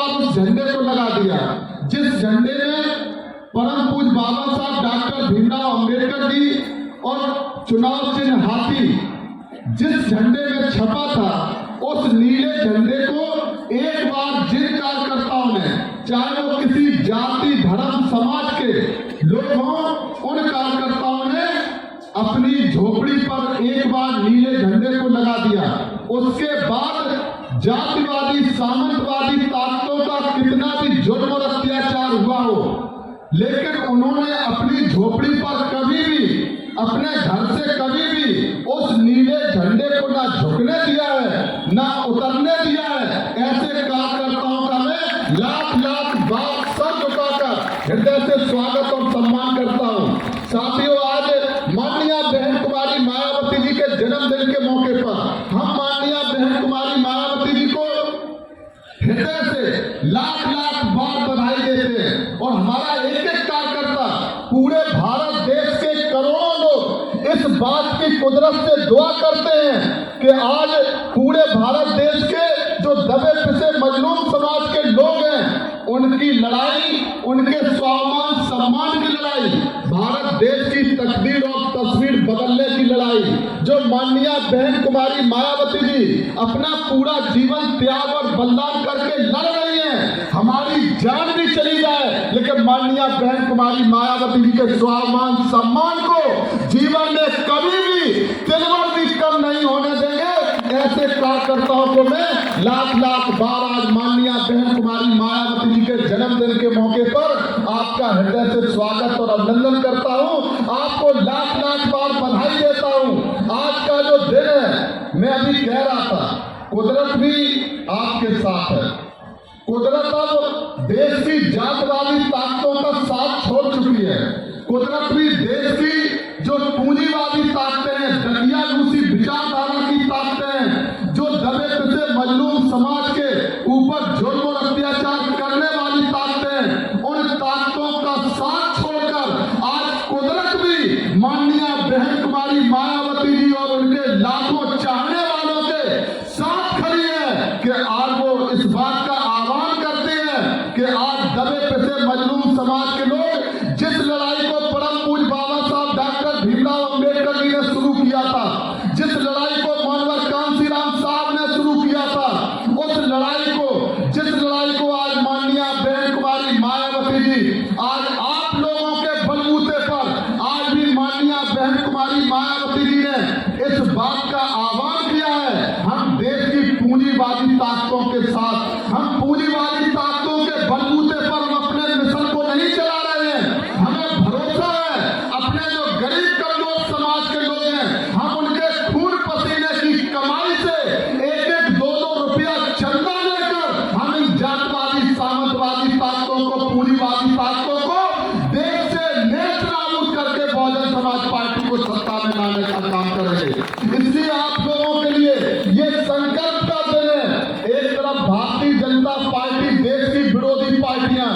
बाद उस झंडे को लगा दिया, जिस झंडे में परम पूज्य बाबा साहब डॉक्टर भीमराव अंबेडकर जी और चुनाव चिन्ह हाथी जिस झंडे में छपा था, उस नीले झंडे को एक बार जिन कार्यकर्ताओं ने, चाहे वो किसी जाति धर्म समाज के लोग हों, उन कार्यकर्ताओं ने अपनी झोपड़ी पर एक बार नीले झंडे को लगा दिया। उसके बाद जातिवादी सामंतवादी ताकतों का कितना भी जुर्म और अत्याचार हुआ हो, लेकिन उन्होंने अपनी झोपड़ी पर कभी भी, अपने घर से कभी भी उस नीले झंडे को ना झुकने दिया है, ना उतरने दिया है। ऐसे कार्यकर्ताओं का मैं लाख लाख बार सर झुकाकर हृदय से स्वागत और सम्मान करता हूँ। साथियों, आज माननीय बहन कुमारी मायावती जी के जन्मदिन के मौके पर हम माननीय बहन कुमारी मायावती जी को हृदय से लाख लाख बार बधाई देते हैं। और हमारा एक एक कार्यकर्ता, पूरे भारत देश के करोड़ों लोग इस बात की कुदरत से दुआ करते हैं कि आज पूरे भारत देश के जो दबे पिसे मजलूम समाज के लोग हैं, उनकी लड़ाई, उनके स्वाभिमान सम्मान की लड़ाई, भारत देश की तकदीर और तस्वीर बदलने की लड़ाई, जो माननीय बहन कुमारी मायावती जी अपना पूरा जीवन त्याग और बलिदान करके लड़ रही हैं। हमारी जान भी चली जाए, लेकिन माननीय बहन कुमारी मायावती जी के स्वाभिमान सम्मान को जीवन में कभी भी तिलवर भी कम नहीं होने देंगे। ऐसे कार्यकर्ताओं को मैं लाख लाख बार आज माननीय बहन कुमारी मायावती जी के जन्मदिन के मौके पर आपका हृदय से स्वागत और अभिनंदन करता हूं। आपको लाख लाख बार बधाई देता हूं। आज का जो दिन है, मैं अभी कह रहा था, कुदरत भी आपके साथ है। कुदरत अब देश की जातवादी ताकतों का साथ छोड़ चुकी है। कुदरत भी देश की जो पूंजीवादी ताकतें हैं, दरिया रूसी विचारधारा की ताकतें हैं, जो दबे पिसे मजलूम समाज के ऊपर जुर्म और अत्याचार करने वाली ताकतें हैं, उन ताकतों का साथ छोड़कर आज कुदरत भी माननीय बहन कुमारी मायावती जी और उनके लाखों चाहने वालों के साथ खड़ी है कि आज वो इस बात का आह्वान करते हैं कि आज दबे पिसे मजलूम समाज के लोग जिस लड़ाई को परम पूज्य बाबा साहब डॉक्टर भीमराव अंबेडकर जी ने शुरू किया था, जिस लड़ाई को मानवर कांशीराम साहब ने शुरू किया था, उस लड़ाई को, जिस लड़ाई को आज माननीय बहन कुमारी मायावती जी, आज आप लोगों के बलबूते पर आज भी माननीय बहन कुमारी मायावती जी ने इस बात का आह्वान किया है। हम देश की पूंजीवादी ताकतों के साथ, हम पूंजीवादी ताकतों के बलबूते पर हम अपने मिशन को नहीं चला रहे हैं। हमें भरोसा है अपने जो गरीब कमजोर समाज के लोग हैं, हम उनके खून पसीने की कमाई से एक एक दो दो रुपया चंदा लेकर हम इन जातवादी सामंतवादी ताकतों को, पूंजीवादी ताकतों को देश से नेस्त नाबूद करके बहुजन समाज पार्टी को सत्ता में लाने का काम करेंगे। इसलिए आप लोगों के लिए ये संकल्प का दिन है। एक तरफ भारतीय जनता पार्टी, देश की विरोधी पार्टियां,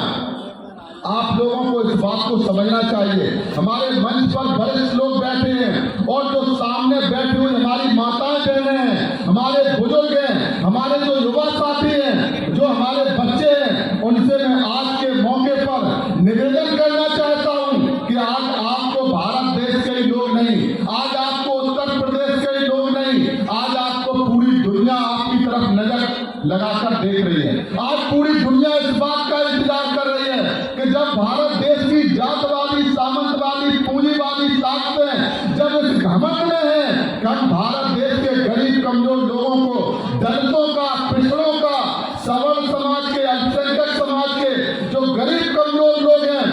आप लोगों को इस बात को समझना चाहिए। हमारे मंच पर वरिष्ठ लोग बैठे हैं और जो सामने बैठे हुए हमारी माताएं बहनें हैं, हमारे बुजुर्ग हैं, हमारे जो युवा साथी हैं, जो हमारे बच्चे हैं, उनसे मैं आज के मौके पर निवेदन करना चाहता हूं कि आज आपको भारत देश के ही लोग नहीं, आज आपको उत्तर प्रदेश के ही लोग नहीं, आज आपको पूरी दुनिया आपकी तरफ नजर लगाकर देख रही है। आज पूरी दुनिया इस बात का इंतजार कर रही है कि जब भारत देश की जातवादी सामंतवादी पूंजीवादी ताकतें जब इस घमंड में है कि हम भारत देश के गरीब कमजोर लोगों को, दलितों का, पिछड़ों का, सवर्ण समाज के, अल्पसंख्यक समाज के जो गरीब कमजोर लोग हैं,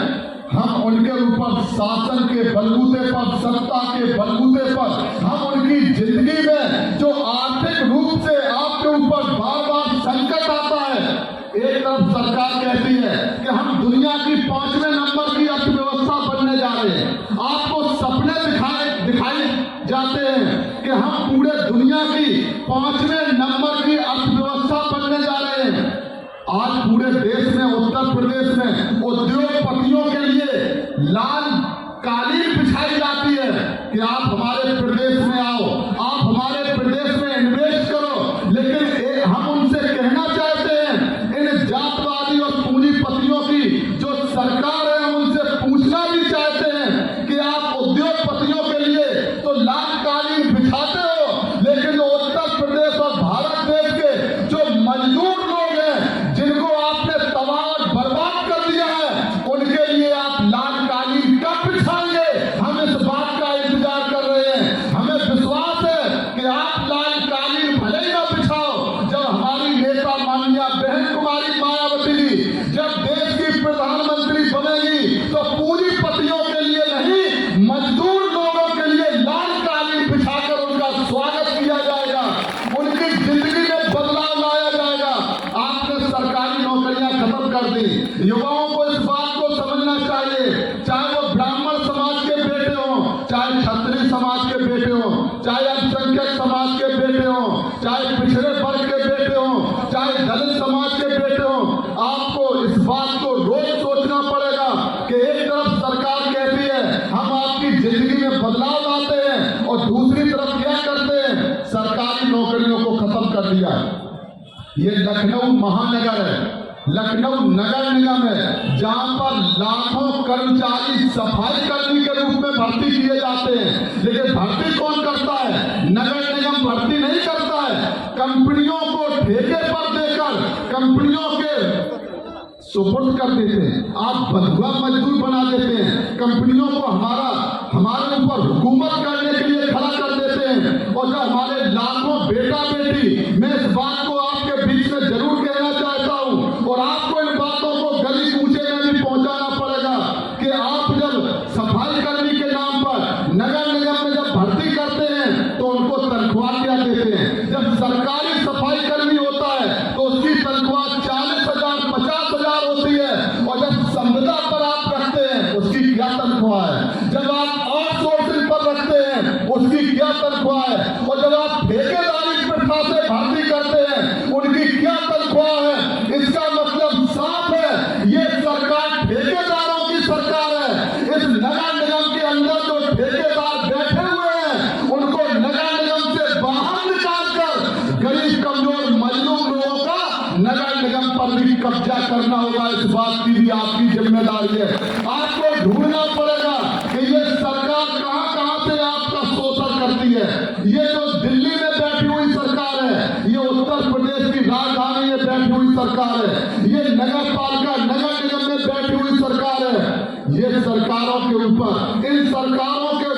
हम उनके ऊपर शासन के बलबूते पर, सत्ता के बलबूते पर, हम उनकी जिंदगी में जो आर्थिक रूप से आपके ऊपर बार बार संकट आता है। एक तरफ सरकार कहती है कि हम दुनिया की 5वें नंबर की अर्थव्यवस्था बनने जा रहे हैं। आपको सपने दिखाई जाते हैं कि हम पूरे दुनिया की 5वें नंबर की अर्थव्यवस्था बनने जा रहे हैं। आज पूरे देश में, उत्तर प्रदेश में उद्योगपतियों के लिए लाल कालीन बिछाई जाती है कि आप हमारे प्रदेश में आओ, आप हमारे प्रदेश में इन्वेस्ट करो। लेकिन हम उनसे कहना चाहते हैं, इन जात कर दी। युवाओं को इस बात को समझना चाहिए, चाहे वो ब्राह्मण समाज के बेटे हों, चाहे क्षत्रिय समाज के बेटे हों, चाहे अल्पसंख्यक समाज के बेटे हों, चाहे पिछड़े वर्ग के बेटे हों, चाहे दलित समाज के बेटे हों, आपको इस बात को रोज सोचना पड़ेगा कि एक तरफ सरकार कहती है हम आपकी जिंदगी में बदलाव लाते हैं और दूसरी तरफ क्या करते हैं, सरकारी नौकरियों को खत्म कर दिया। ये लखनऊ महानगर है, लखनऊ नगर निगम है, जहां पर लाखों कर्मचारी सफाई कर्मी के रूप में भर्ती किए जाते हैं, लेकिन भर्ती कौन करता है? नगर निगम भर्ती नहीं करता है। कंपनियों को ठेके पर देकर कंपनियों के सुपुर्द कर देते हैं, आप बंधुआ मजदूर बना देते हैं, कंपनियों को हमारे ऊपर हुकूमत करने के लिए खड़ा कर देते हैं। और जो हमारे लाखों बेटा बेटी, मैं इस बात को आपके बीच में जरूर कहना चाहता हूं और आपको इन बातों को गली कूचे में भी पहुंचाना पड़ेगा कि आप जब सफाई कर्मी के नाम पर नगर निगम में जब भर्ती करते हैं तो उनको तनख्वाह क्या देते हैं? जब सरकारी सफाई कर्मी होता है तो उसकी तनख्वाह 40,000 50,000 होती है, और जब संविदा पर आप रखते हैं उसकी क्या तनख्वाह है? जब आप आउटसोर्सिंग पर रखते हैं उसकी क्या तनख्वाह है? और जब आप ठेकेदारी प्रथा से भर्ती करते हैं उनकी क्या तनख्वाह है? इसका मतलब साफ है, ये सरकार ठेकेदारों की सरकार है। इस नगर निगम के अंदर जो ठेकेदार बैठे हुए हैं उनको नगर निगम से बाहर निकालकर गरीब कमजोर मजलूम लोगों का नगर निगम पर भी कब्जा करना होगा। इस बात की भी आपकी जिम्मेदारी है। आपको ढूंढना पड़ेगा कि ये सरकार कहां से आपका शोषण करती है। ये जो दिल्ली में बैठी हुई सरकार है, ये उत्तर प्रदेश की राजधानी में बैठी हुई सरकार है, ये नगर पालिका नगर निगम में बैठी हुई सरकार है। ये सरकारों के ऊपर, इन सरकारों के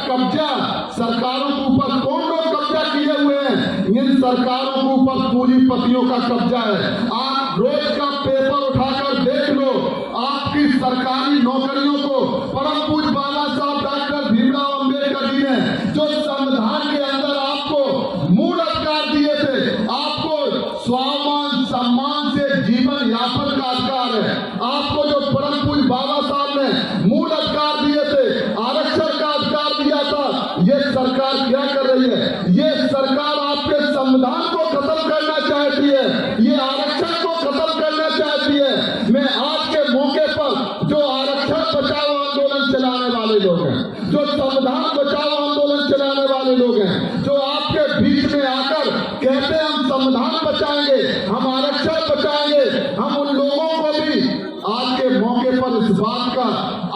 कब्जा, सरकारों के ऊपर कौन लोग कब्जा किए हुए हैं? इन सरकारों के ऊपर पूंजीपतियों का कब्जा है। आप रोज का पेपर उठाकर देख लो, आपकी सरकारी नौकरियों को परम पूज्य बाबा साहब डॉक्टर भीमराव अंबेडकर जी ने जो संविधान के अंदर आपको मूल अधिकार दिए थे, आपको स्वाभिमान सम्मान से जीवन यापन का अधिकार है। आपको जो परम पूज्य बाबा साहब ने मूल अधिकार दिए थे, आरक्षण का अधिकार दिया था, ये सरकार क्या कर रही है? ये सरकार आपके संविधान को खत्म करना चाहती है, ये आरक्षण को खत्म करना चाहती है। मैं आज के मौके पर जो आरक्षण बचाओ आंदोलन चलाने वाले लोग हैं, जो संविधान बचाओ आंदोलन चलाने वाले लोग हैं, जो आपके बीच में आकर कहते हैं हम संविधान बचाएंगे, हम आरक्षण बचाएंगे, हम उन लोगों को भी आज के मौके पर इस बात का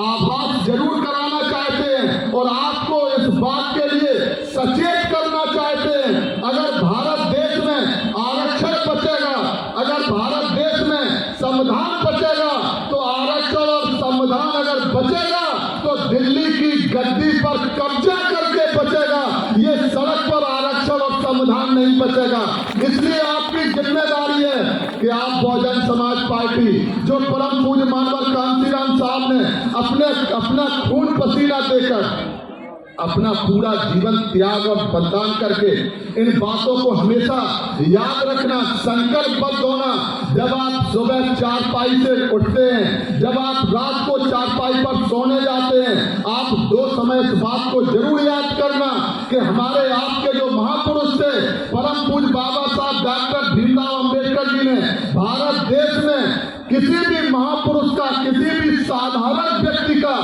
आभास जरूर कराना चाहते हैं और आपको इस बात के लिए सचेत करना चाहते हैं। अगर भारत देश में आरक्षण बचेगा, अगर भारत देश में संविधान बचेगा, तो आरक्षण और संविधान अगर बचेगा तो दिल्ली की गद्दी पर कब्जा करके बचेगा। ये सड़क पर आरक्षण और संविधान नहीं बचेगा। इसलिए आपकी जिम्मेदारी है कि आप बहुजन समाज पार्टी, जो परम पूज्य मानवर कांशीराम साहब ने अपना खून पसीना देकर अपना पूरा जीवन त्याग और बलिदान करके, इन बातों को हमेशा याद रखना, संकल्पबद्ध होना। जब आप सुबह चारपाई से उठते हैं, जब आप रात को चारपाई पर सोने जाते हैं, आप 2 समय इस बात को जरूर याद करना कि हमारे आपके जो महापुरुष थे, परम पूज्य बाबा साहब डॉक्टर भीमराव अंबेडकर जी ने भारत देश में किसी भी महापुरुष का, किसी भी साधारण व्यक्ति का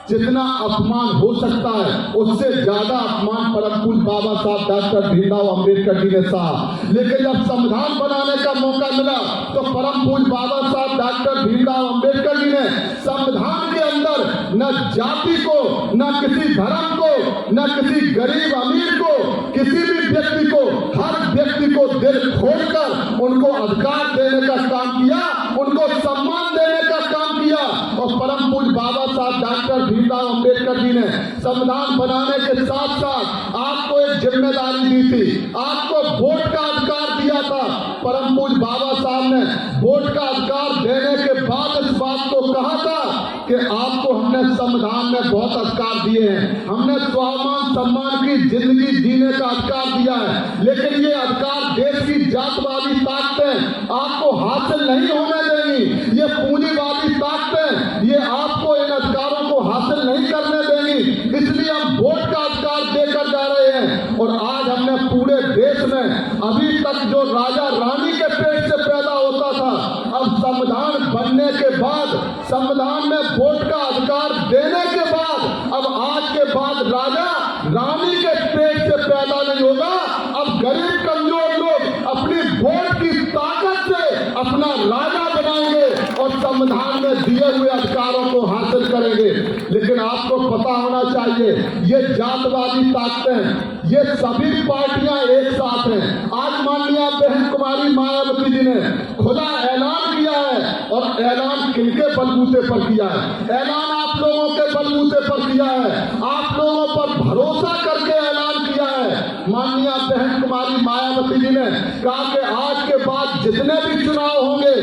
जितना अपमान हो सकता है उससे ज्यादा अपमान परम पूज्य बाबा साहब डॉक्टर भीमराव अंबेडकर जी ने सहा। लेकिन जब संविधान बनाने का मौका मिला तो परम पूज्य बाबा साहब डॉक्टर भीमराव अंबेडकर जी ने संविधान के अंदर न जाति को, न किसी धर्म को, न किसी गरीब अमीर को, किसी भी व्यक्ति को, हर व्यक्ति को दिल खोलकर उनको अधिकार देने का काम किया, उनको सम्मान देने का काम किया। और परम पूज्य बाबा साहब डॉक्टर भीमराव अंबेडकर जी ने संविधान बनाने के साथ साथ आपको एक जिम्मेदारी दी थी, आपको वोट का अधिकार दिया था। परम पूज्य बाबा साहब ने वोट का अधिकार देने के बाद इस बात को कहा था कि आपको हमने संविधान में बहुत अधिकार दिए हैं, हमने स्वाभिमान सम्मान की जिंदगी जीने का अधिकार दिया है, लेकिन ये अधिकार देश की जातवादी ताकतें आपको हासिल नहीं होने देंगी। ये अब संविधान बनने के बाद, संविधान में वोट का अधिकार देने के बाद अब आज के बाद राजा रानी के पेट से पैदा नहीं होगा। अब गरीब कमजोर लोग अपनी वोट की ताकत से अपना राजा बनाएंगे और संविधान में दिए हुए अधिकारों को हासिल करेंगे। लेकिन आपको पता होना चाहिए, ये जातवादी ताकतें, ये सभी पार्टियां एक साथ हैं। आज माननीय बहन कुमारी मायावती जी ने खुला ऐलान किया है, और ऐलान किनके बलबूते पर किया है? ऐलान आप लोगों के बलबूते पर किया है, आप लोगों पर भरोसा करके ऐलान किया है। माननीय बहन कुमारी मायावती जी ने कहा कि आज के बाद जितने भी चुनाव होंगे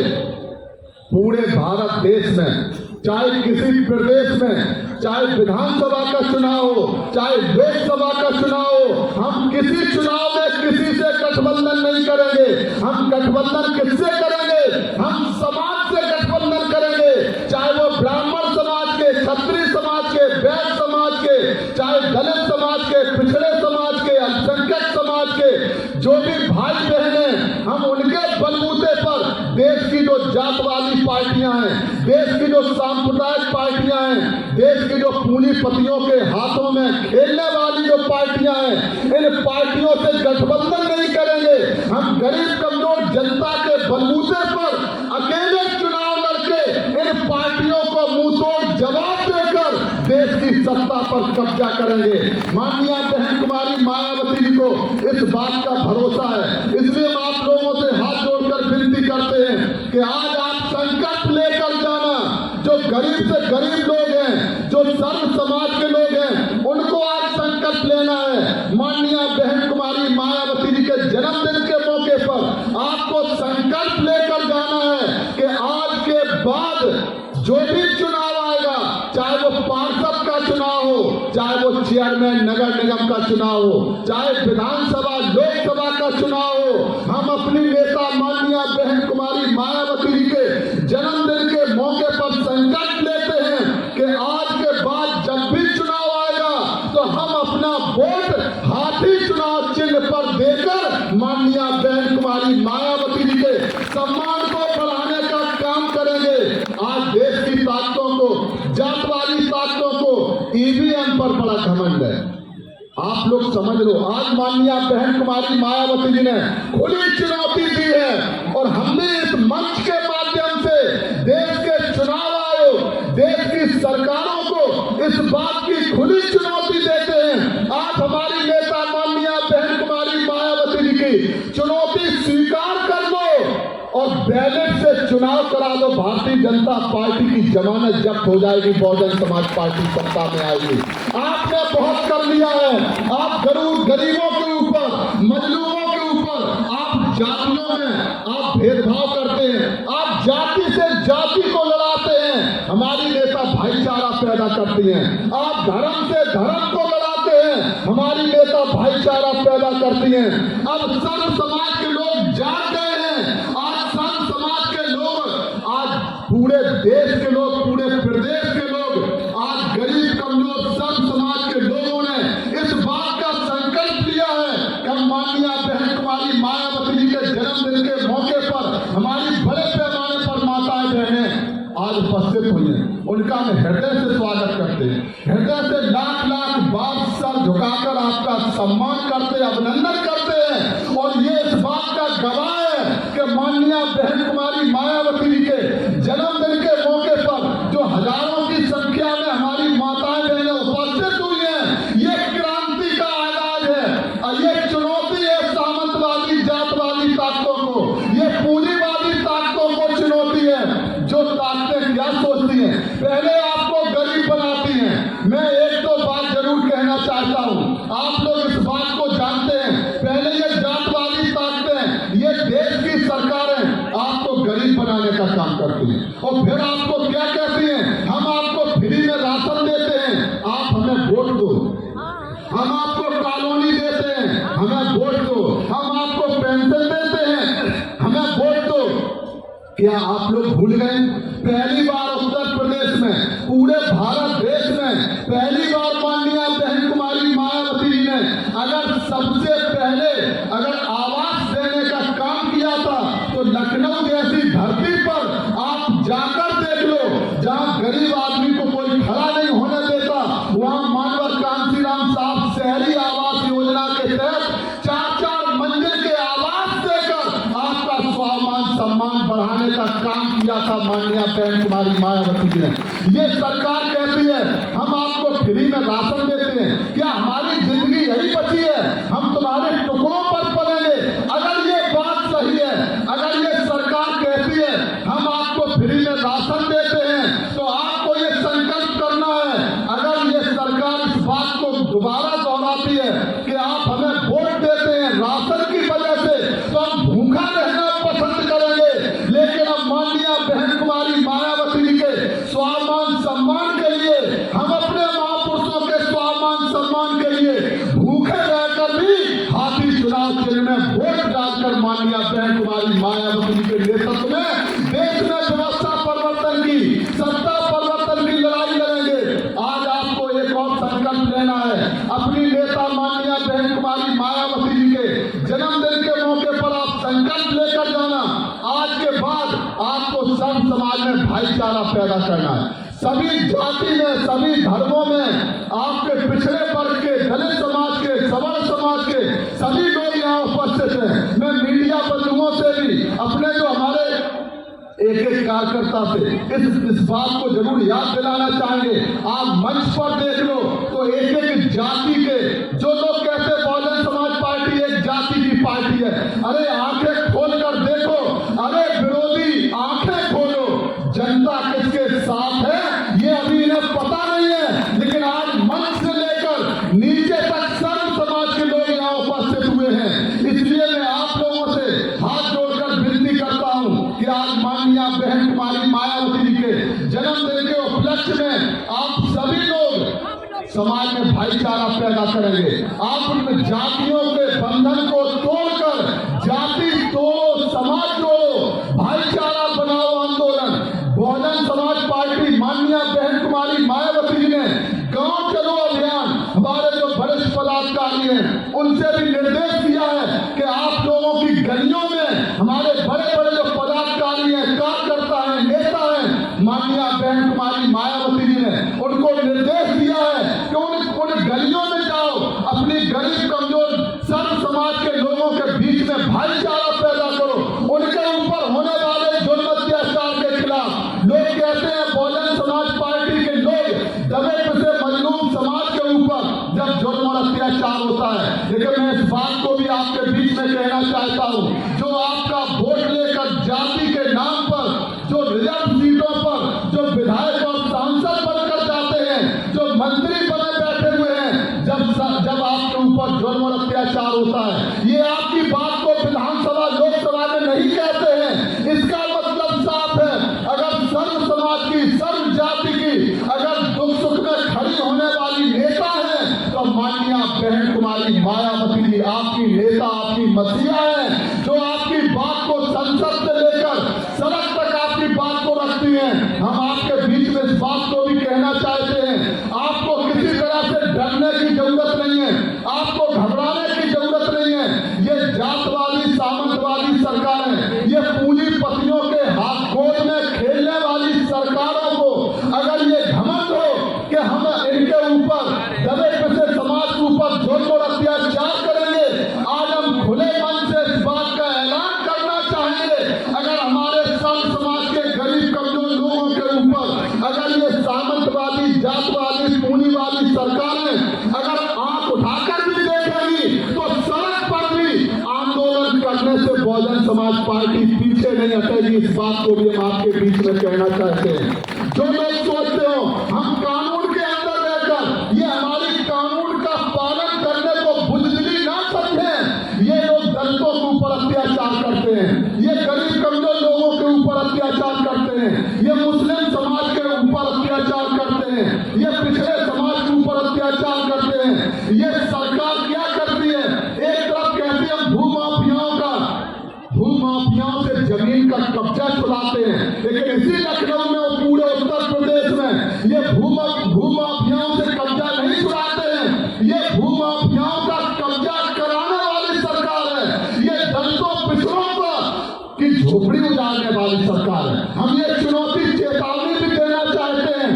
पूरे भारत देश में, चाहे किसी प्रदेश में, चाहे विधानसभा का चुनाव हो, चाहे लोकसभा का चुनाव हो, हम किसी चुनाव में किसी से गठबंधन नहीं करेंगे। हम गठबंधन किससे करेंगे? हम समाज से गठबंधन करेंगे, चाहे वो ब्राह्मण समाज के, क्षत्रिय समाज के, वैश्य समाज के, चाहे दलित समाज के, पिछड़े समाज के, अल्पसंख्यक समाज के, जो भी भाई बहन हैं, हम उनके बलबूते पर देश की जो जातवादी पार्टियां हैं, देश की जो सांप्रदायिक पार्टियां हैं, देश की जो पूंजीपतियों के हाथों में खेलने वाली जो पार्टियां हैं, इन पार्टियों से गठबंधन नहीं करेंगे। हम गरीब कमजोर जनता के बलबूते पर अकेले चुनाव लड़के इन पार्टियों को मुंहतोड़ जवाब देकर देश की सत्ता पर कब्जा करेंगे। माननीय बहन कुमारी मायावती जी को इस बात का भरोसा है, इसलिए हम आप लोगों से हाथ जोड़कर विनती करते हैं कि आज आप संकल्प लेकर जाना। जो गरीब से गरीब लोग हैं, जो सर्व समाज के लोग हैं, उनको आज संकल्प लेना है। माननीय बहन कुमारी मायावती जी के जन्मदिन के मौके पर आपको संकल्प लेकर जाना है कि आज के बाद जो भी चुनाव आएगा, चाहे वो पार्षद का चुनाव हो, चाहे वो चेयरमैन नगर निगम का चुनाव हो, चाहे विधानसभा लोकसभा का चुनाव हो, हम अपनी नेता माननीय बहन कुमारी मायावती जी के जन्मदिन के मौके पर संकल्प लेते हैं कि आज के बाद जब भी चुनाव आएगा तो हम अपना वोट हाथी चुनाव चिन्ह पर देकर माननीय बहन कुमारी मायावती जी के सम्मान को बढ़ाने का काम करेंगे। आज देश की ताकतों को, जातवादी ताकतों को ईवीएम पर बड़ा घमंड है। आप लोग समझ लो, आज माननीय बहन कुमारी मायावती जी ने खुली चुनौती दी है, और हमने इस मंच के माध्यम से देश के चुनाव आयोग, देश की सरकारों को इस बात की खुली चुनौती देते हैं। आप हमारी नेता माननीय बहन कुमारी मायावती जी की चुनौती स्वीकार कर लो और बैलेट से चुनाव करा दो। भारतीय जनता पार्टी की जमानत जब्त हो जाएगी, बहुजन समाज पार्टी सत्ता में आएगी। आपने बहुत कर लिया है, आप गरीबों के ऊपर, मजलूमों के ऊपर, आप जातियों में आप भेदभाव करते हैं, आप जाति से जाति को लड़ाते हैं। हमारी नेता भाईचारा पैदा करती हैं। आप धर्म से धर्म को लड़ाते हैं, हमारी नेता भाईचारा पैदा करती हैं। अब सर्व समाज के लोग जाग गए हैं। आज सर्व समाज के लोग, आज पूरे देश के लोग, पूरे प्रदेश के लोग, आज गरीब कमजोर सर्व समाज के लोगों ने इस बात का संकल्प लिया है कि माननीय बहन कुमारी मायावती जी के जन्मदिन के मौके पर हमारी बड़े पैमाने पर माताएं बहनें आज उपस्थित हुई हैं। उनका हम हृदय से स्वागत करते हैं, हृदय से लाख लाख बार सर झुकाकर आपका सम्मान करते, अभिनंदन करते हैं। और ये इस बात का गवाह है कि माननीय बहन कुमारी मायावती जी के जन्मदिन के मौके पर जो हजारों की संख्या में हमारी माताएं बहनें उपस्थित हुई हैं, ये क्रांति का आगाज है। और ये चुनौती है सामंतवादी जातवादी ताकतों को, ये पूंजीवादी ताकतों को चुनौती है। जो ताकतें क्या सोचती हैं, पहले आपको गरीब बनाती हैं। मैं एक दो बात जरूर कहना चाहता हूं, आप लोग इस बात को जानते हैं, पहले ये जातवादी ताकतें, ये देश की सरकारें आपको गरीब बनाने का काम करती हैं, और फिर आपको क्या कहती हैं, हम आपको फ्री में राशन देते हैं, आप हमें वोट दो। हम आपको कॉलोनी देते हैं, हमें वोट दो। हम आपको पेंशन देते हैं, हमें वोट दो। क्या आप लोग भूल गए, पहली बार उत्तर प्रदेश में, पूरे भारत देश में पहली बार माननीय बहन कुमारी मायावती जी ने अगर सबसे पहले अगर आवास देने का काम किया था, तो लखनऊ जैसी धरती पर गरीब आदमी को कोई खड़ा नहीं होने देता, वहां मानवर कांशीराम साहब शहरी आवास योजना के तहत 4-4 मंजिल के आवास देकर आपका स्वाभिमान सम्मान बढ़ाने का काम किया था माननीय बहन कुमारी मायावती जी ने। ये सरकार कहती है हम आपको फ्री में राशन देते हैं, क्या हमारी जिंदगी यही बची है? हम तुम्हारे टुकड़ों पर पलेंगे। अगर ये बात सही है, अगर ये सरकार कहती है हम आपको फ्री में राशन देते हैं, तो आपको ये संकल्प करना है, अगर ये सरकार इस बात को दोबारा दोहराती है कि आप हमें वोट देते हैं राशन की वजह से, तो हम भूखा रहना पसंद करेंगे। लेकिन अब माननीय बहन कुमारी मायावती जी के स्वाभिमान सम्मान के लिए, हम अपने महापुरुषों के स्वाभिमान सम्मान के लिए भूखे रहकर भी हाथी चुनाव चिन्ह में वोट डालकर माननीय बहन कुमारी मायावती जी के नेतृत्व में देश में व्यवस्था परिवर्तन की, सत्ता परिवर्तन की लड़ाई लड़ेंगे। आज आपको एक और संकल्प लेना है। अपनी नेता माननीय बहन कुमारी मायावती जी के जन्मदिन के मौके पर आप संकल्प लेकर जाना। आज के बाद आपको सब समाज में भाईचारा पैदा करना है। सभी जाति में, सभी धर्मों में, आपके पिछड़े वर्ग के, दलित समाज के, सवर्ण समाज के सभी लोग यहाँ उपस्थित हैं। मैं मीडिया बंधुओं से भी, अपने जो हमारे एक एक कार्यकर्ता से इस बात को जरूर याद दिलाना चाहेंगे। आप मंच पर देख लो तो एक एक जाति के जो लोग कहते हैं बहुजन समाज पार्टी एक जाति की पार्टी है, अरे आंखें खोल कर देखो, अरे विरोधी आंखें खोलो, जनता किसके साथ है ये अभी इन्हें पता नहीं है। लेकिन आज मंच से लेकर नीचे तक सर्व समाज के लोग यहाँ उपस्थित हुए हैं। इसलिए मैं आप लोगों से हाथ जोड़कर विनती करता हूँ कि आज माननीय बहन कुमारी मायावती जी के जन्मदिन के उपलक्ष्य में आप सभी लोग समाज में भाईचारा पैदा करेंगे। आप उन जातियों के बंधन को तोड़कर जाति तोड़ो, समाज तोड़ो, भाईचारा बनाओ आंदोलन। बहुजन समाज पार्टी माननीय बहन कुमारी मायावती जी ने गांव चलो अभियान, हमारे जो वरिष्ठ पदाधिकारी हैं उनसे भी निर्देश दिया है कि आप लोगों की गलियों में हमारे बड़े बड़े जो पदाधिकारी हैं, कार्यकर्ता हैं, नेता हैं, माननीय बहन कुमारी मायावती जी ने उनको निर्देश दिया है कि उन गलियों में जाओ, अपनी गरीब कमजोर सर्व समाज के लोगों के बीच में भाईचारा पैदा करो, उनके ऊपर होने वाले जुल्म अत्याचार के खिलाफ। लोग कहते हैं बहुजन समाज पार्टी के लोग दबे पिसे मजलूम समाज के ऊपर जब जुल्म और अत्याचार होता है। लेकिन मैं इस बात को भी आपके बीच में कहना चाहता हूँ, जो आपका वोट लेकर जाति के नाम पर जो रिजर्व सीटों पर जो विधायक और सांसद बनकर जाते हैं, जो मंत्री बने बैठे हुए हैं, जब आपके ऊपर जुल्म और अत्याचार होता है, ये आपकी बात को विधानसभा लोकसभा में नहीं कहते हैं। इसका मतलब साफ है, अगर सर्व समाज की, सर्व जाति की अगर दुख सुख में खड़ी होने वाली नेता है तो माननीय बहन कुमारी मायावती जी आपकी नेता, आपकी मसीहा है, जो आपकी बात को संसद से लेकर सड़क तक आपकी बात को रखती है। हम आपके बीच में इस बात को भी कहना चाहते हैं, आपको किसी तरह से डरने की जरूरत नहीं है, आपको घबराने की जरूरत नहीं है। ये जातवादी सामंतवादी सरकार है, ये पूंजीपतियों के हाथ गोद में खेलने वाली सरकारों को अगर ये घमंड हो कि हम इनके ऊपर दबे पिसे समाज के ऊपर जुल्म और अत्याचार करेंगे, आज हम खुले मन से इस बात का ऐलान करना चाहेंगे। अगर हमारे सर्व समाज के गरीब कमजोर लोगों के ऊपर अगर ये सामंतवादी जातवादी पूंजीवादी सरकारें अगर आंख उठाकर भी देखेंगी तो सड़क पर भी आंदोलन करने से बहुजन समाज पार्टी पीछे नहीं हटेगी। इस बात को भी हम आपके बीच में कहना चाहते हैं। जो लोग सोचते हो हम कानून के अंदर रहकर ये हमारी कानून का पालन करने को बुजदिली ना समझें, ये लोग दलितों के ऊपर अत्याचार करते हैं, ये गरीब कमजोर लोगों के ऊपर अत्याचार करते हैं, ये मुस्लिम समाज के ऊपर अत्याचार करते हैं, ये पिछड़े समाज के ऊपर अत्याचार करते हैं। ये सरकार क्या करती है, एक तरफ कहती है भूमाफियाओं से जमीन का कब्जा छुड़ाते हैं, लेकिन इसी लखनऊ में और पूरे उत्तर प्रदेश में ये भूमाफियाओं से कब्जा नहीं छुड़ाते हैं, ये भूमाफियाओं का कब्जा कराने वाली सरकार है। ये दलितों पिछड़ों की झोपड़ी उजाड़ने वाली सरकार है। हम ये चुनौती चेतावनी भी देना चाहते हैं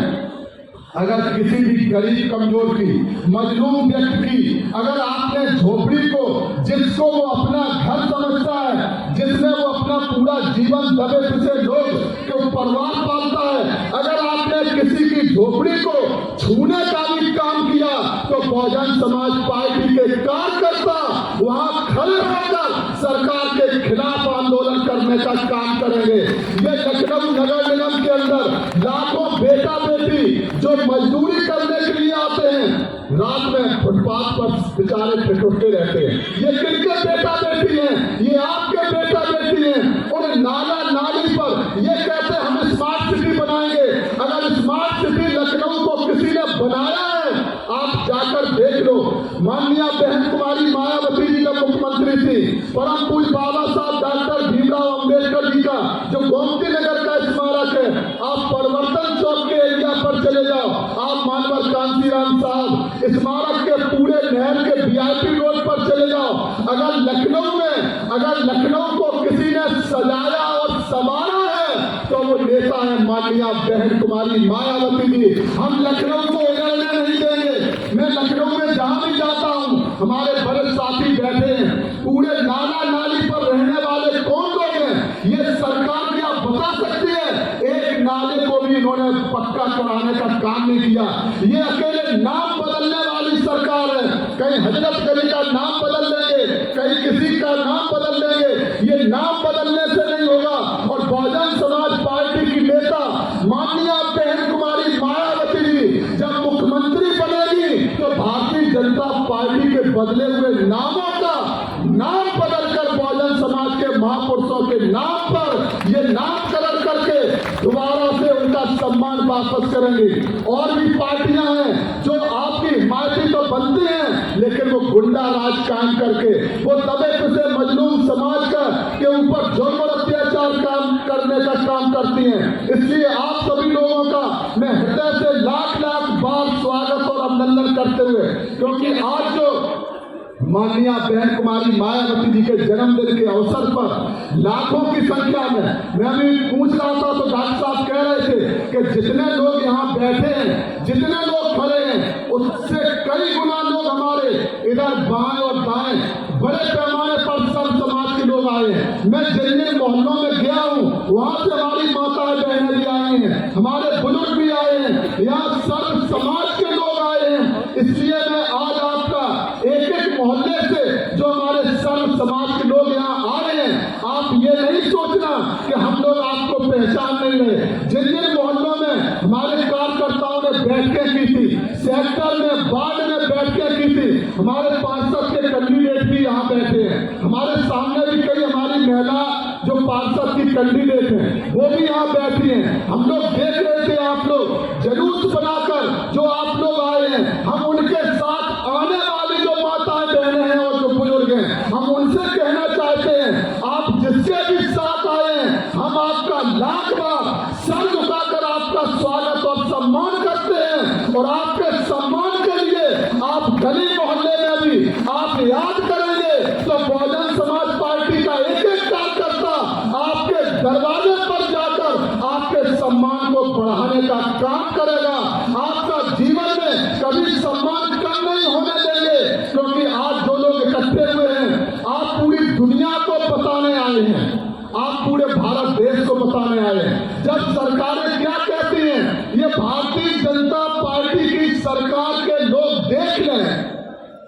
अगर किसी भी गरीब कमजोर की, मजलूम व्यक्ति की, अगर आपने झोपड़ी को, जिसको वो अपना घर समझता है, जिसमें वो अपना पूरा जीवन दबे पिसे लोग के परिवार पालता है, अगर आपने किसी की झोपड़ी को छूने का भी काम किया तो बहुजन समाज पार्टी के कार्यकर्ता वहां खड़े होकर सरकार के खिलाफ आंदोलन करने का काम करेंगे। ये लखनऊ नगर निगम के अंदर लाखों बेटा बेटी जो मजदूरी करने के लिए आते हैं, रात में फुटपाथ पर बेचारे ठिठुरते रहते हैं। ये किनके बेटा बेटी हैं? ये आपके बेटा बेटी हैं। और नाला नाली पर ये कहते हैं हम स्मार्ट सिटी बनाएंगे। अगर स्मार्ट सिटी लखनऊ को किसी ने बनाया है, आप जाकर देख लो। माननीय बहन कुमारी मायावती जी जब मुख्यमंत्री थी, परम पूज्य बाबा साहब डॉक्टर भीमराव अंबेडकर जी का जो गोमती नगर का स्मारक है, आप परिवर्तन चौक के एरिया पर चले जाओ, आप मानवर कांसीराम साहब स्मारक के पूरे नहर के वीआईपी रोड पर चले जाओ। अगर लखनऊ को किसी ने सजाया और संवारा है तो वो नेता है माननीय बहन कुमारी मायावती जी। हम लखनऊ को उजड़ने नहीं देंगे। मैं लखनऊ में जहां भी जाता हूं, हमारे बड़े साथी बैठे हैं, पूरे नाला नाली पर रहने वाले कौन लोग हैं ये सरकार क्या बता सकती है? एक नाले को भी इन्होंने पक्का कराने का काम नहीं किया। ये अकेले नाम बदलने वाली सरकार है। कहीं हजरत गली का नाम बदल देंगे, कहीं किसी का नाम बदल देंगे। ये नाम बदलने से नहीं होगा। और बहुजन समाज पार्टी की नेता माननीय बहन कुमारी मायावती जी जब मुख्यमंत्री बनेगी तो भारतीय जनता पार्टी के बदले हुए नामों का नाम बदलकर बहुजन समाज के महापुरुषों के नाम पर ये नामकरण करके दोबारा से उनका सम्मान वापस करेंगे। और भी पार्टियां हैं जो आपकी हिमायती तो बनती हैं, लेकिन वो गुंडा राज कायम करके वो दबे पिसे मजलूम समाज का के ऊपर जुर्म और अत्याचार काम करने का काम करती हैं। इसलिए आप सभी लोगों का मैं हृदय से लाख लाख बार स्वागत और अभिनंदन करते हुए, क्योंकि आज जो माननीय बहन कुमारी मायावती जी के जन्मदिन के अवसर पर लाखों की संख्या में, मैं अभी पूछ रहा था तो डॉक्टर साहब कह रहे थे कि जितने लोग यहाँ बैठे हैं, जितने लोग खड़े हैं, उससे कई गुना लोग हमारे इधर बाएं और दाएं बड़े पैमाने पर सब समाज के लोग आए हैं। मैं जिन जिन मोहल्लों में गया हूँ वहां से हमारी माताएं बहनें भी आई हैं, हमारे बुजुर्ग भी आए हैं, यहाँ सर्व समाज के लोग आए हैं। इसलिए मैं आज आपका एक एक मोहल्ले से जो हमारे सर्व समाज के लोग यहाँ आ रहे हैं, आप ये नहीं सोचना कि हम लोग आपको पहचान नहीं रहे। जिन जिन मोहल्लों में हमारे कार्यकर्ताओं ने बैठकें की थी, सेक्टर में वार्ड में बैठकें की थी, हमारे पार्षद के कैंडिडेट भी यहाँ बैठे हैं। हमारे सामने भी कई हमारी महिला जो पार्षद की कैंडिडेट हैं वो भी यहाँ बैठी हैं। हम लोग देख रहे थे, आप लोग जुलूस बनाकर जो आप लोग आए हैं, हम उनके साथ आने वाली जो माताएं बहनें हैं और जो बुजुर्ग हैं, हम उनसे कहना चाहते हैं आप जिसके भी साथ आए हैं, हम आपका लाख बार सर झुकाकर आपका स्वागत और सम्मान करते हैं। और आपके सम्मान के लिए आप गली मोहल्ले में भी आप याद करेंगे तो बहुजन समाज पार्टी का एक एक कार्यकर्ता आपके दरवाजे पर जाकर आपके सम्मान को बढ़ाने का काम करेगा। आपका जीवन में कभी सम्मान कम नहीं होने देंगे, क्योंकि आज जो लोग इकट्ठे हुए हैं, आप पूरी दुनिया को बताने आए हैं, आप पूरे भारत देश को बताने आए हैं। जब सरकारें क्या कहती हैं, ये भारतीय जनता पार्टी की सरकार के लोग देख लें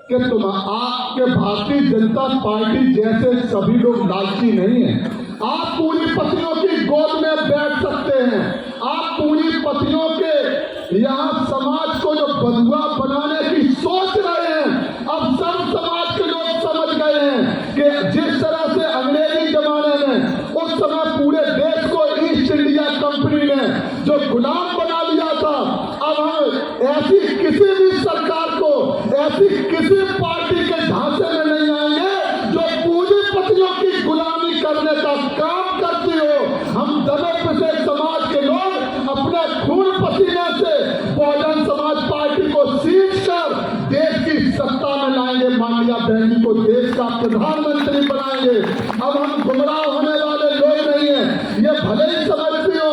कि तुम आपके भारतीय जनता पार्टी जैसे सभी लोग लालची नहीं हैं। आप पूरी पतियों की गोद में बैठ सकते हैं। आप पूरी पतियों के यहाँ समाज को जो बंधुआ बनाने की सोच रहे हैं, अब सब समाज के लोग समझ गए हैं कि जिस तरह से अंग्रेजी जमाने में उस समय पूरे देश को ईस्ट इंडिया कंपनी ने जो गुलाम बना लिया था, अब हम ऐसी किसी भी सरकार को, ऐसी किसी पार्टी के ढांचे में नहीं आएंगे जो पूंजीपतियों की गुलामी करने का काम करती हो। हम दबे पिसे समाज के लोग अपने खून पसीने से बहुजन समाज पार्टी को सींच कर देश की सत्ता में लाएंगे। माननीय बहन जी को देश का प्रधानमंत्री बनाएंगे। अब हम गुमराह होने वाले लोग नहीं है। ये भले ही समझती हो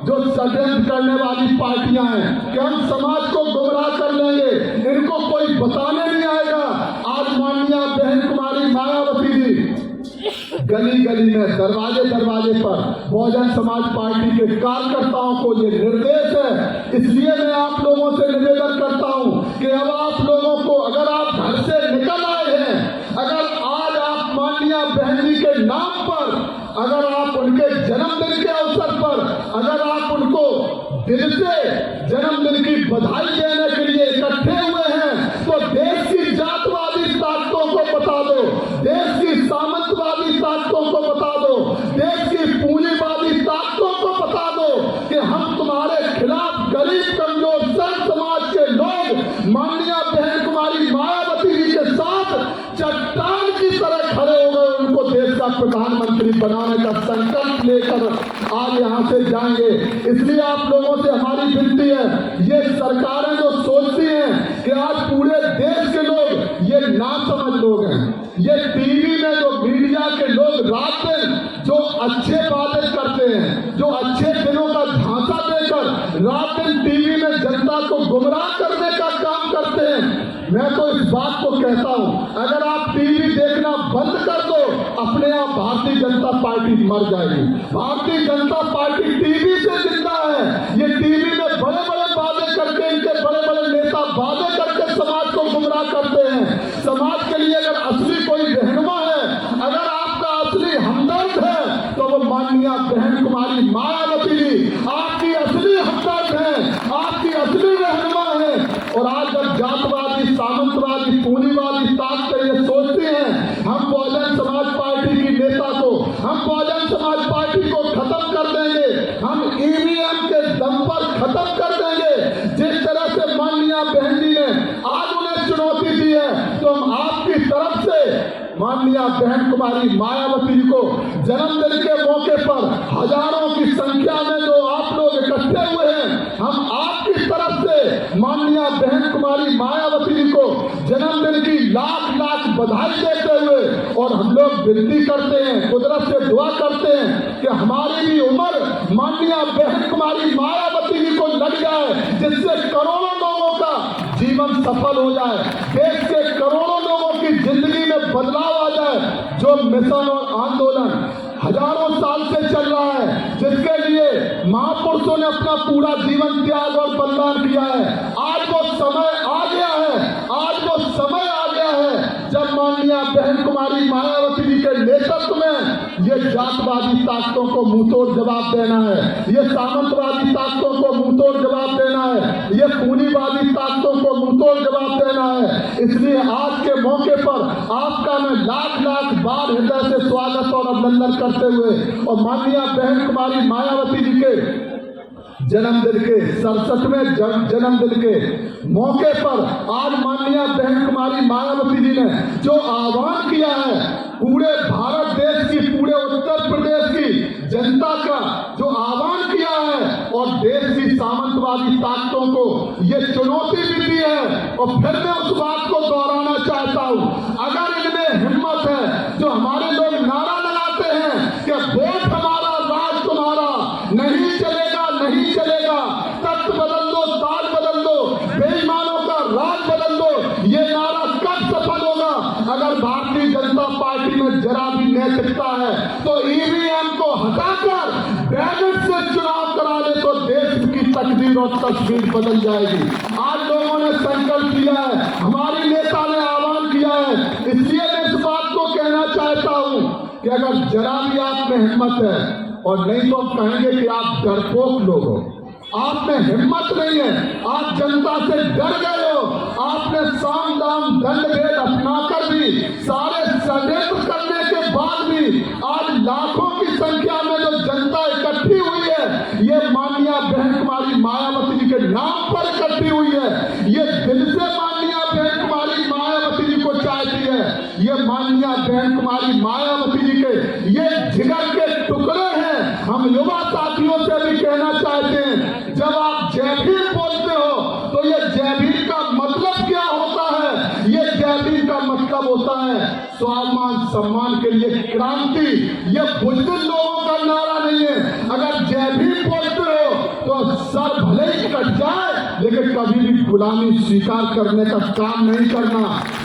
जो षड्यंत्र करने वाली पार्टियां हैं कि हम समाज को गुमराह कर लेंगे, इनको कोई बताने नहीं आएगा। आज माननीय बहन कुमारी मायावती जी गली गली में, दरवाजे दरवाजे पर बहुजन समाज पार्टी के कार्यकर्ताओं को ये निर्देश है। इसलिए मैं आप लोगों से निवेदन करता हूं कि अब आप लोगों को, अगर आप घर से निकल आए हैं, अगर आज आप माननीय बहन जी के नाम पर, अगर आप उनके जन्मदिन के अवसर पर, अगर आप उनको दिल से जन्मदिन की बधाई देने के लिए इकट्ठे हुए हैं, तो देश की जातवादी ताकतों को बता दो, देश की सामंतवादी ताकतों को बता दो, देश की पूंजीवादी ताकतों को बता दो कि हम तुम्हारे खिलाफ गरीब कमजोर सर्व समाज के लोग माननीय बहन कुमारी मायावती जी के साथ चट्टान की तरह खड़े हो गए, उनको देश का प्रधानमंत्री बनाने का संकल्प लेकर आज यहाँ से जाएंगे। इसलिए आप लोगों से हमारी विनती है, ये सरकारें जो सोचती हैं कि आज पूरे देश के लोग ये नासमझ लोग हैं, ये टीवी में जो मीडिया के लोग रात दिन जो अच्छे बातें करते हैं, जो अच्छे दिनों का झांसा देकर रात दिन टीवी में जनता को गुमराह करने का काम करते हैं। मैं तो इस बात को कहता हूं, अगर आप टीवी देखना बंद कर दो, अपने आप भारतीय जनता पार्टी मर जाएगी। भारतीय जनता पार्टी टीवी से जिंदा है। ये टीवी में बड़े बड़े वादे करके, इनके बड़े बड़े नेता वादे करके समाज को गुमराह करते हैं। समाज के लिए अगर असली कोई रहनुमा है, अगर आपका असली हमदर्द है, तो वो माननीय बहन कुमारी मायावती जी आपकी असली हमदर्द है, आपकी असली रहनुमा है। और आज जब जातवादी, सामंतवादी, पूंजीवादी ताकतें ये सोचती हैं हम बहुजन समाज पार्टी की नेता को, हम बहुजन समाज पार्टी को खत्म कर देंगे, हम ईवीएम के दम पर खत्म कर देंगे, जिस तरह से माननीय बहन जी ने आज उन्हें चुनौती दी है, तो हम आपकी तरफ से माननीय बहन कुमारी मायावती जी को जन्मदिन के मौके पर हजारों की संख्या में जो आप लोग इकट्ठे हुए हैं, हम आपकी तरफ से माननीय बहन कुमारी मायावती जी को जन्मदिन की लाख लाख बधाई देते हुए, और हम लोग विनती करते हैं, कुदरत से दुआ करते हैं कि हमारी भी उम्र माननीय बहन कुमारी मायावती जी को लग जाए, जिससे करोड़ों लोगों का जीवन सफल हो जाए, देश के करोड़ों लोगों की जिंदगी में बदलाव आ जाए। जो मिशन और आंदोलन हजारों साल से चल रहा है, जिसके लिए महापुरुषों ने अपना पूरा जीवन त्याग और बलिदान किया है, आज वो समय आ गया है, आज वो समय आ गया है जब माननीय बहन कुमारी मायावती जी के नेतृत्व में ये जातवादी ताकतों को मुंहतोड़ जवाब देना है, ये सामंतवादी ताकतों को मुंहतोड़ जवाब देना है, ये पूंजीवादी ताकतों को मुंहतोड़ जवाब देना है। इसलिए आज के मौके पर आपका मैं लाख लाख बार हृदय से स्वागत और अभिनंदन करते हुए, और माननीय बहन कुमारी मायावती जी के जन्मदिन के 67वें जन्मदिन के मौके पर आज माननीय बहन कुमारी मायावती जी ने जो आह्वान किया है, पूरे भारत देश की, पूरे उत्तर प्रदेश की जनता का जो आह्वान किया है, और देश की सामंतवादी ताकतों को ये चुनौती भी दी है। और फिर मैं उस बात को दोहराना चाहता हूं, अगर इनमें हिम्मत है, जो हमारे लोग नारा लगाते हैं कि वोट हमारा राज तुम्हारा, नहीं चलेगा, नहीं चलेगा, तख्त बदल दो, ताज बदल दो, बेईमानों का राज बदल दो, ये नारा कब सफल होगा? अगर भारतीय जनता पार्टी में जरा भी नैतिकता है, तो ईवीएम को हटाकर बैलेट से चुनाव करा दे, तो देश की तकदीर और तस्वीर बदल जाएगी। आज लोगों ने संकल्प लिया है, हमारी नेता ने आह्वान किया है, इसलिए मैं इस बात को कहना चाहता हूं कि अगर जरा भी आप में हिम्मत है, और नहीं तो कहेंगे कि आप डरपोक लोग हो, आप में हिम्मत नहीं है, आप जनता से डर गए हो, आपने साम दाम दंड भेद अपनाकर भी, सारे षड्यंत्र करने के बाद भी आज लाखों की संख्या में जो जनता इकट्ठी हुई है, ये माननीय बहन कुमारी मायावती जी के नाम पर इकट्ठी हुई है। ये दिल से माननीय बहन कुमारी मायावती जी को चाहती है, ये माननीय बहन कुमारी मायावती जी के ये जिगर के टुकड़े हैं। हम युवा साथियों से भी कहना चाहते हैं, जब आप जय भीम बोलते हो, तो ये जय भीम का मतलब क्या होता है? ये जय भीम का मतलब होता है स्वाभिमान सम्मान के लिए क्रांति। ये बुजुर्ग लोगों का नारा नहीं है। अगर जय भीम बोलते हो, तो सर भले ही कट जाए लेकिन कभी भी गुलामी स्वीकार करने का काम नहीं करना।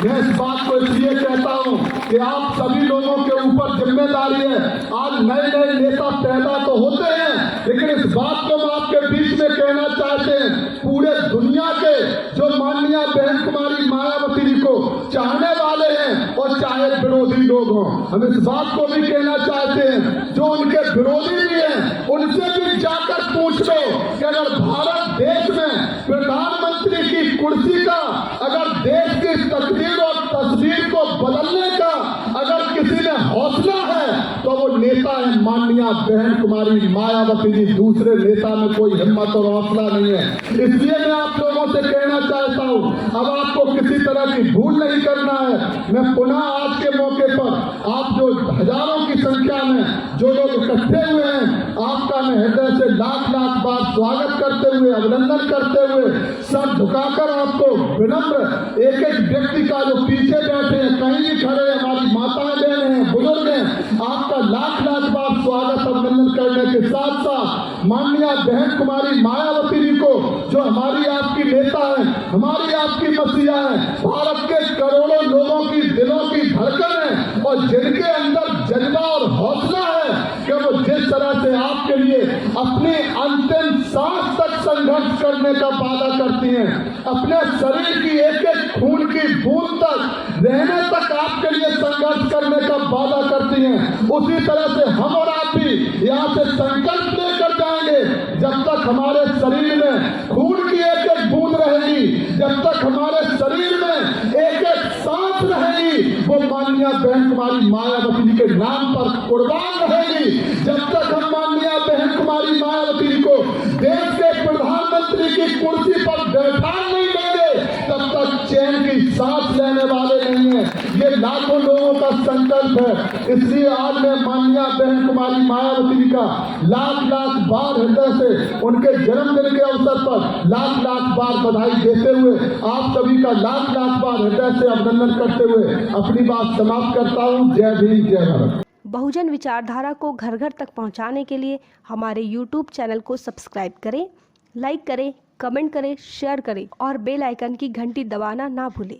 मैं इस बात को इसलिए कहता हूं कि आप सभी लोगों के ऊपर जिम्मेदारी है। आज नए नए नेता पैदा तो होते हैं, लेकिन इस बात को मैं आपके बीच में कहना चाहते हैं, पूरे दुनिया के जो माननीय बहन कुमारी मायावती जी को चाहने वाले हैं और चाहे विरोधी लोग हों, हम इस बात को भी कहना चाहते हैं जो उनके विरोधी भी हैं उनसे भी जाकर पूछ लो कि अगर भारत देश में प्रधानमंत्री की कुर्सी का, अगर देश की तकदीर और तस्वीर को बदलने का अगर किसी में हौसला है तो वो नेता है माननीय बहन कुमारी मायावती जी। दूसरे नेता में कोई हिम्मत और हौसला नहीं है। इसलिए मैं आप लोगों से कहना चाहता हूं, अब आपको किसी तरह की भूल नहीं करना है। मैं पुनः आज के मौके पर आप जो हजारों की संख्या में जो लोग इकट्ठे हुए हैं, आपका मैं हृदय से लाख लाख बार स्वागत करते हुए, अभिनंदन करते हुए, सर झुकाकर आपको विनम्र एक एक व्यक्ति का जो पीछे बैठे हैं, कहीं भी खड़े हमारी माताएं बहनें हैं, बुजुर्ग हैं, आपका लाख लाख बार स्वागत अभिनंदन करने के साथ साथ माननीय बहन कुमारी मायावती जी को जो हमारी आपकी नेता है, हमारी आपकी मसीहा है, भारत के करोड़ों लोगों की दिलों की धड़कन है और जिनके अंदर जज्बा और हौसला है कि वो जिस तरह से आपके लिए अपनी अंतिम सांस तक संघर्ष करने का वादा करती हैं, अपने शरीर की एक एक खून की बूंद तक रहने तक आपके लिए संघर्ष करने का वादा करती हैं, उसी तरह से हम और आप भी यहाँ से संकल्प लेकर जाएंगे। जब तक हमारे शरीर में खून की एक एक बूंद रहेगी, जब तक हमारे शरीर में एक एक सांस रहेगी, वो माननीय बहन कुमारी मायावती जी के नाम पर कुर्बान रहेगी। जब तक हम माननीय बहन कुमारी मायावती जी को देश के प्रधानमंत्री की कुर्सी पर बैठा नहीं देंगे, तब तक चैन की सांस लेने वाले नहीं है। ये लाखों लोगों का संकल्प है। इसलिए आज मैं माननीय बहन कुमारी मायावती जी का लाख लाख बार हृदय से उनके जन्मदिन के अवसर पर लाख लाख बार बधाई देते हुए आप सभी का लाख लाख बार हृदय से अभिनंदन करते हुए अपनी बात समाप्त करता हूँ। जय भीम, जय भारत। बहुजन विचारधारा को घर घर तक पहुंचाने के लिए हमारे YouTube चैनल को सब्सक्राइब करें, लाइक करें, कमेंट करें, शेयर करें और बेल आइकन की घंटी दबाना ना भूलें।